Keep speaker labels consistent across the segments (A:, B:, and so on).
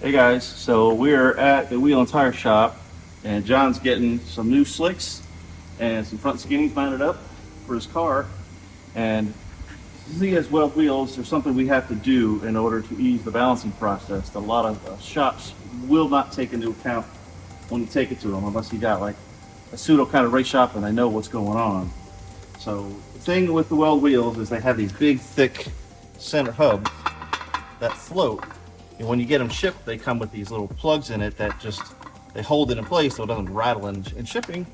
A: Hey guys, so we're at the wheel and tire shop, and John's getting some new slicks and some front skinnies mounted up for his car. And since he has weld wheels, there's something we have to do in order to ease the balancing process that a lot of shops will not take into account when you take it to them, unless you got like a pseudo kind of race shop and they know what's going on. So the thing with the weld wheels is they have these big, thick center hubs that float. And when you get them shipped, they come with these little plugs in it that just, they hold it in place so it doesn't rattle in shipping.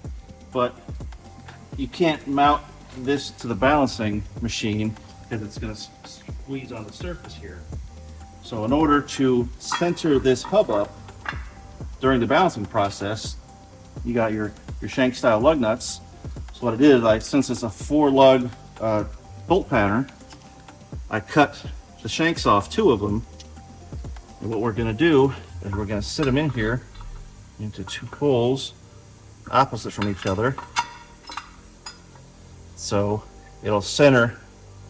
A: But you can't mount this to the balancing machine because it's going to squeeze on the surface here. So in order to center this hub up during the balancing process, you got your shank style lug nuts. So what I did, since it's a 4 lug bolt pattern, I cut the shanks off, 2 of them. And what we're going to do is we're going to sit them in here into 2 holes opposite from each other. So it'll center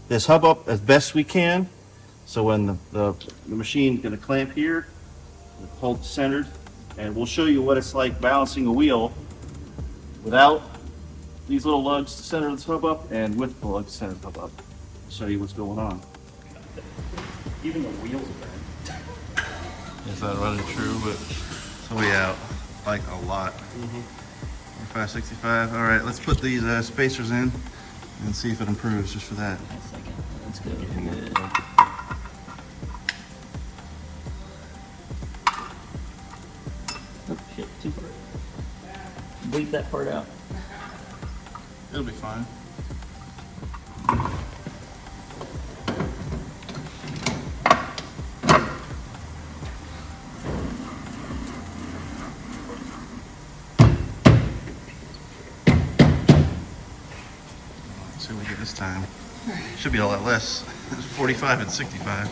A: this hub up as best we can. So when the machine's going to clamp here, hold it centered, and we'll show you what it's like balancing a wheel without these little lugs to center this hub up and with the lugs to center the hub up. I'll show you what's going on. Even the wheels are bad.
B: Is that running true? But so we out like a lot. 565. All right, let's put these spacers in and see if it improves just for that.
A: Let's go. Good. Oh shit, too far. Bleep that part out.
B: It'll be fine. See what we get this time. Should be a lot less. It's 45 and 65.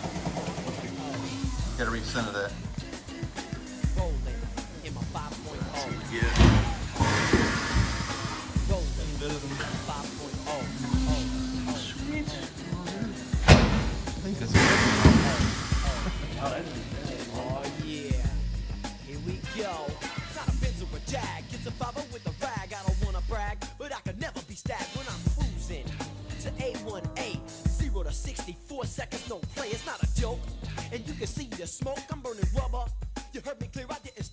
B: Gotta recenter that. See what we get. Sweet. I think that's
C: Oh yeah, here we go. Not a Benz or a Jag, it's a 5 with a rag. I don't wanna brag, but I can never be stacked when I'm cruising to A1A. 0 to 64 seconds, no play, it's not a joke. And you can see the smoke, I'm burning rubber. You heard me clear, I didn't